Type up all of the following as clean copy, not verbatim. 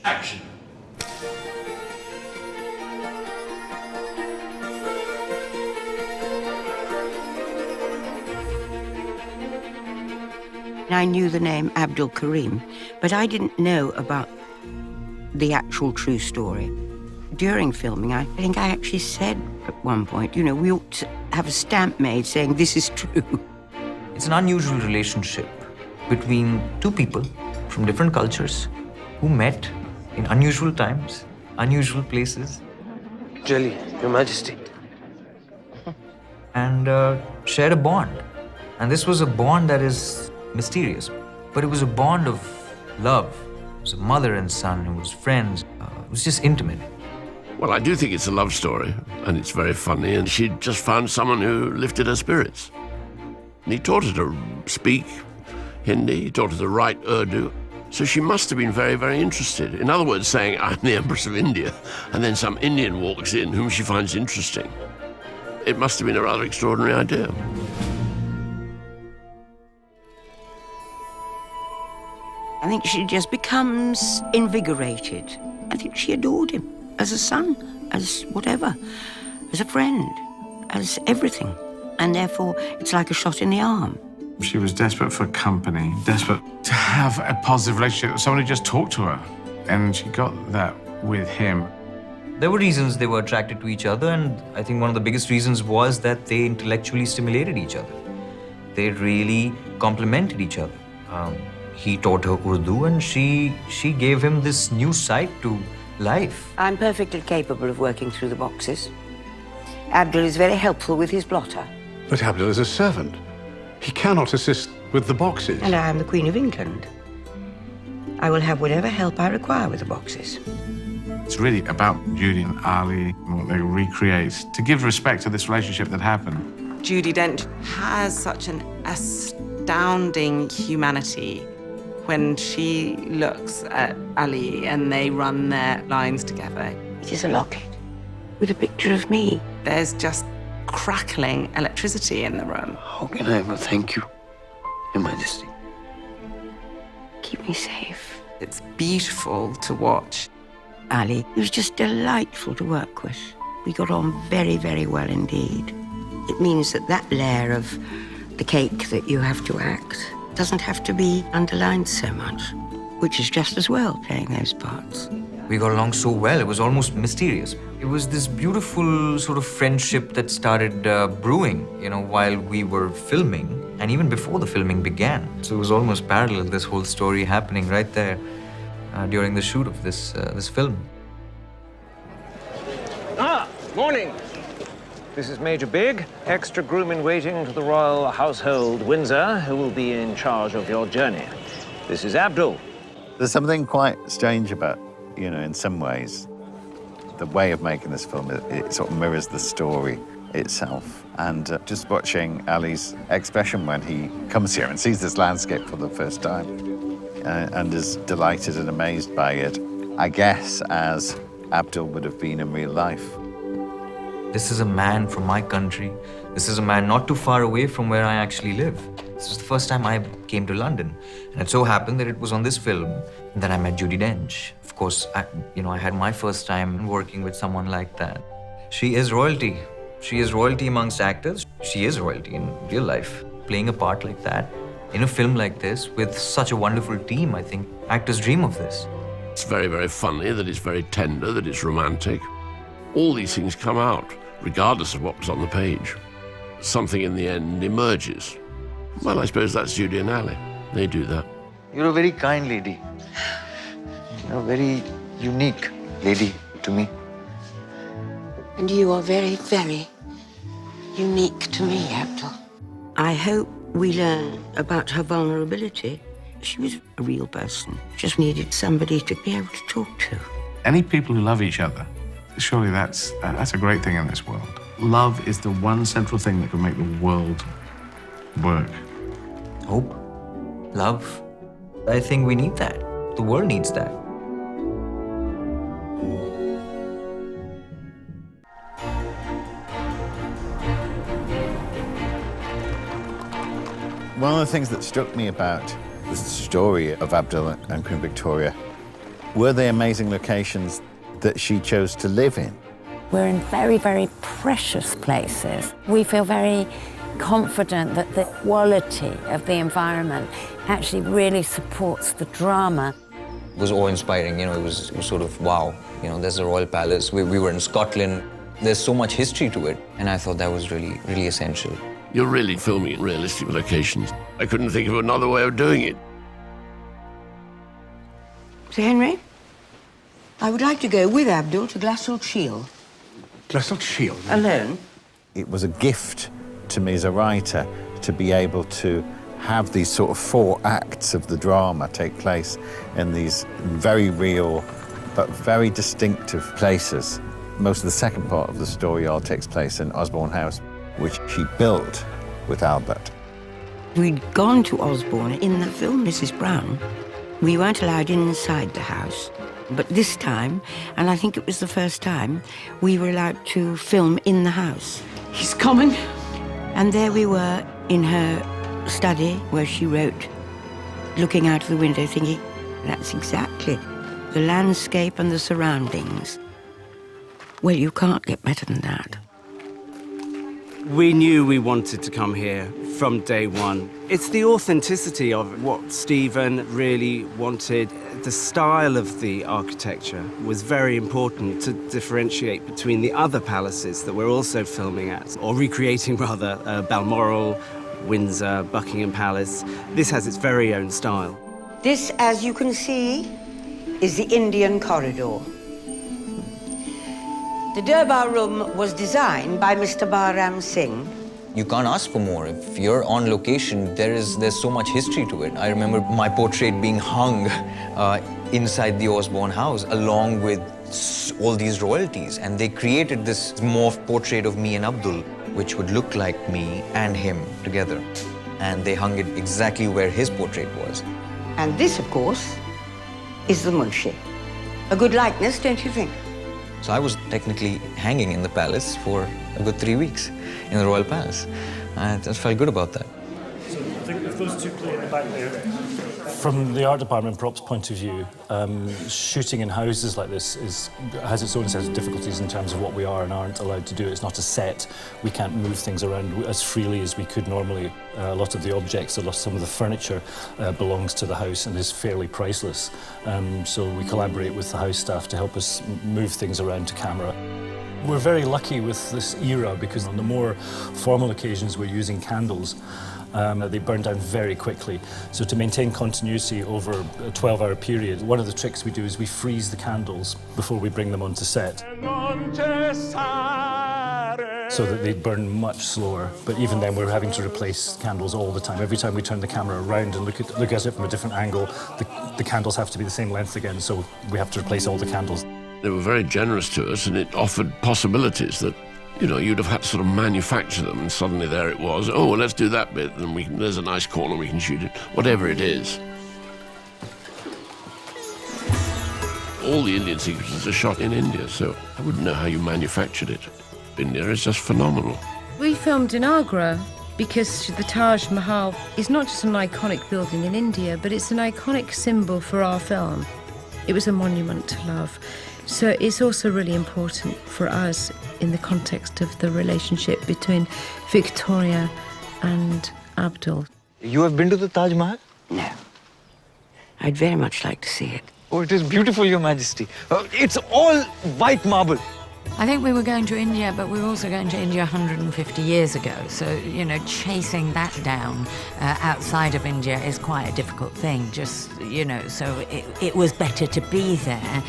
Action. I knew the name Abdul Karim, but I didn't know about the actual true story. During filming, I think I actually said at one point, you know, we ought to have a stamp made saying this is true. It's an unusual relationship between two people from different cultures who met in unusual times, unusual places. Jelly, Your Majesty. And shared a bond. And this was a bond that is mysterious, but it was a bond of love. It was a mother and son, it was friends, it was just intimate. Well, I do think it's a love story, and it's very funny, and she just found someone who lifted her spirits. And he taught her to speak Hindi, he taught her to write Urdu, so she must have been very, very interested. In other words, saying, I'm the Empress of India, and then some Indian walks in whom she finds interesting. It must have been a rather extraordinary idea. I think she just becomes invigorated. I think she adored him as a son, as whatever, as a friend, as everything. And therefore, it's like a shot in the arm. She was desperate for company, desperate to have a positive relationship, someone who just talked to her. And she got that with him. There were reasons they were attracted to each other, and I think one of the biggest reasons was that they intellectually stimulated each other. They really complemented each other. He taught her Urdu, and she gave him this new side to life. I'm perfectly capable of working through the boxes. Abdul is very helpful with his blotter. But Abdul is a servant. He cannot assist with the boxes. And I am the Queen of England. I will have whatever help I require with the boxes. It's really about Judy and Ali and what they recreate to give respect to this relationship that happened. Judi Dench has such an astounding humanity when she looks at Ali and they run their lines together. It is a locket with a picture of me. There's just crackling electricity in the room. How can I ever thank you, Your Majesty? Keep me safe. It's beautiful to watch. Ali, he was just delightful to work with. We got on very, very well indeed. It means that that layer of the cake that you have to act doesn't have to be underlined so much, which is just as well playing those parts. We got along so well, it was almost mysterious. It was this beautiful sort of friendship that started brewing, you know, while we were filming, and even before the filming began. So it was almost parallel, this whole story happening right there during the shoot of this film. Morning. This is Major Big, extra groom in waiting to the Royal Household Windsor, who will be in charge of your journey. This is Abdul. There's something quite strange about, you know, in some ways, the way of making this film, it sort of mirrors the story itself. And just watching Ali's expression when he comes here and sees this landscape for the first time and is delighted and amazed by it, I guess, as Abdul would have been in real life. This is a man from my country. This is a man not too far away from where I actually live. This was the first time I came to London. And it so happened that it was on this film that I met Judi Dench. Of course, I had my first time working with someone like that. She is royalty. She is royalty amongst actors. She is royalty in real life. Playing a part like that, in a film like this, with such a wonderful team, I think actors dream of this. It's very, very funny, that it's very tender, that it's romantic. All these things come out, regardless of what was on the page. Something in the end emerges. Well, I suppose that's Judy and Ali. They do that. You're a very kind lady. You're a very unique lady to me. And you are very, very unique to me, Abdul. I hope we learn about her vulnerability. She was a real person, just needed somebody to be able to talk to. Any people who love each other, surely that's a great thing in this world. Love is the one central thing that can make the world work. Hope, love. I think we need that. The world needs that. One of the things that struck me about the story of Abdul and Queen Victoria Were they amazing locations that she chose to live in? We're in very, very precious places. We feel very confident that the quality of the environment actually really supports the drama. It was awe-inspiring, it was sort of, wow, there's the Royal Palace. We were in Scotland. There's so much history to it, and I thought that was really, really essential. You're really filming in realistic locations. I couldn't think of another way of doing it. Sir Henry, I would like to go with Abdul to Glassell Shield. Glassell Shield? Alone? It was a gift to me as a writer to be able to have these sort of 4 acts of the drama take place in these very real but very distinctive places. Most of the second part of the story all takes place in Osborne House, which she built with Albert. We'd gone to Osborne in the film Mrs. Brown. We weren't allowed inside the house, but this time, and I think it was the first time, we were allowed to film in the house. He's coming. And there we were in her study where she wrote, looking out of the window thinking, that's exactly the landscape and the surroundings. Well, you can't get better than that. We knew we wanted to come here from day one. It's the authenticity of what Stephen really wanted. The style of the architecture was very important to differentiate between the other palaces that we're also filming at, or recreating rather, Balmoral, Windsor, Buckingham Palace. This has its very own style. This, as you can see, is the Indian corridor. The Durbar room was designed by Mr. Bahram Singh. You can't ask for more. If you're on location, there's so much history to it. I remember my portrait being hung inside the Osborne house along with all these royalties, and they created this morphed portrait of me and Abdul, which would look like me and him together. And they hung it exactly where his portrait was. And this, of course, is the Munshi. A good likeness, don't you think? So I was technically hanging in the palace for a good 3 weeks in the Royal Palace. I just felt good about that. So I think if those two play in the back there, from the art department props point of view, shooting in houses like this has its own set of difficulties in terms of what we are and aren't allowed to do. It's not a set. We can't move things around as freely as we could normally. A lot of the objects, some of the furniture belongs to the house and is fairly priceless. So we collaborate with the house staff to help us move things around to camera. We're very lucky with this era because on the more formal occasions we're using candles. They burn down very quickly. So to maintain continuity over a 12-hour period, one of the tricks we do is we freeze the candles before we bring them onto set, so that they burn much slower. But even then, we're having to replace candles all the time. Every time we turn the camera around and look at it from a different angle, the candles have to be the same length again, so we have to replace all the candles. They were very generous to us, and it offered possibilities that, you'd have had to sort of manufacture them, and suddenly there it was. Oh, well, let's do that bit, and there's a nice corner, we can shoot it. Whatever it is. All the Indian sequences are shot in India, so I wouldn't know how you manufactured it. India is just phenomenal. We filmed in Agra because the Taj Mahal is not just an iconic building in India, but it's an iconic symbol for our film. It was a monument to love. So it's also really important for us in the context of the relationship between Victoria and Abdul. You have been to the Taj Mahal? No. I'd very much like to see it. Oh, it is beautiful, Your Majesty. It's all white marble. I think we were going to India, but we were also going to India 150 years ago. So, chasing that down outside of India is quite a difficult thing. So it was better to be there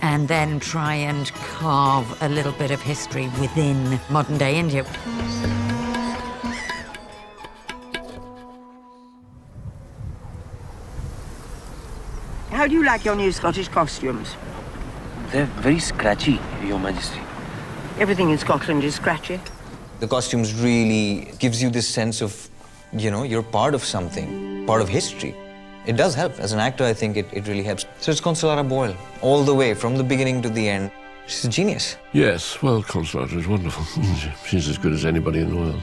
and then try and carve a little bit of history within modern-day India. How do you like your new Scottish costumes? They're very scratchy, Your Majesty. Everything in Scotland is scratchy. The costumes really gives you this sense of, you're part of something, part of history. It does help. As an actor, I think it really helps. So it's Consulara Boyle, all the way, from the beginning to the end. She's a genius. Yes, well, Consulara is wonderful. She's as good as anybody in the world.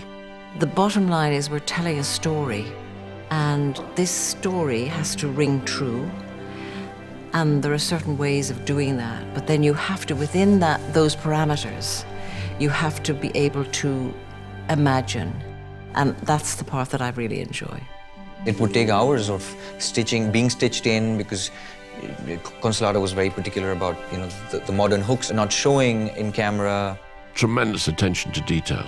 The bottom line is we're telling a story, and this story has to ring true. And there are certain ways of doing that. But then you have to, within those parameters, you have to be able to imagine. And that's the part that I really enjoy. It would take hours of being stitched in, because Consolata was very particular about, the modern hooks not showing in camera. Tremendous attention to detail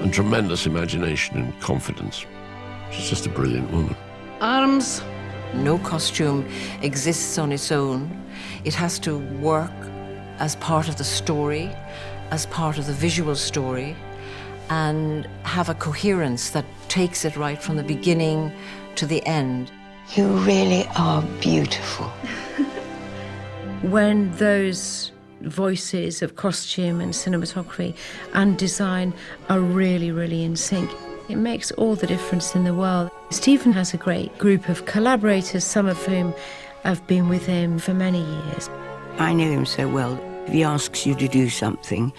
and tremendous imagination and confidence. She's just a brilliant woman. Arms. No costume exists on its own. It has to work as part of the story, as part of the visual story, and have a coherence that takes it right from the beginning to the end. You really are beautiful. When those voices of costume and cinematography and design are really, really in sync, it makes all the difference in the world. Stephen has a great group of collaborators, some of whom have been with him for many years. I know him so well. If he asks you to do something,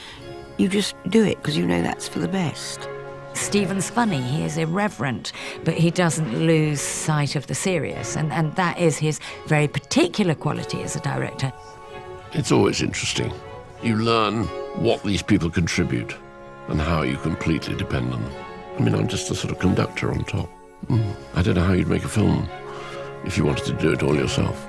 you just do it because you know that's for the best. Stephen's funny, he is irreverent, but he doesn't lose sight of the serious, and that is his very particular quality as a director. It's always interesting. You learn what these people contribute and how you completely depend on them. I mean, I'm just a sort of conductor on top. I don't know how you'd make a film if you wanted to do it all yourself.